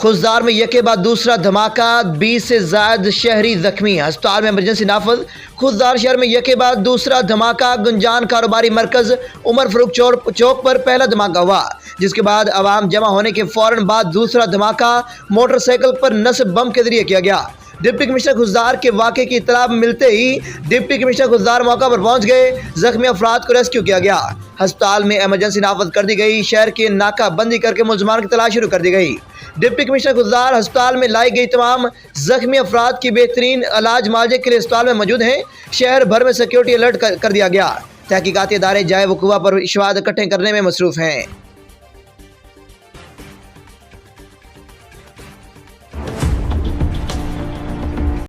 खुजदार में यके बाद दूसरा धमाका, 20 से ज्यादा शहरी जख्मी, अस्पताल में इमरजेंसी नाफज। खुजदार शहर में यके बाद दूसरा धमाका, गुंजान कारोबारी मरकज उमर फरूक चौक पर पहला धमाका हुआ, जिसके बाद आवाम जमा होने के फौरन बाद दूसरा धमाका मोटरसाइकिल पर नस्ब बम के जरिए किया गया। डिप्टी कमिश्नर खुजदार के वाक़े की इत्तला मिलते ही डिप्टी कमिश्नर खुजदार मौका पर पहुंच गए। जख्मी अफराद को रेस्क्यू किया गया। अस्पताल में इमरजेंसी नाफज कर दी गई। शहर की नाकाबंदी करके मुलजमान की तलाश शुरू कर दी गई। डिप्टी कमिश्नर खुजदार अस्पताल में लाई गई तमाम जख्मी अफराद की बेहतरीन इलाज मुआवजे के लिए अस्पताल में मौजूद हैं। शहर भर में सिक्योरिटी अलर्ट कर दिया गया। तहकीकाती इदारे जाए वक़ूआ पर शवाहिद इकट्ठे करने में मसरूफ़ हैं।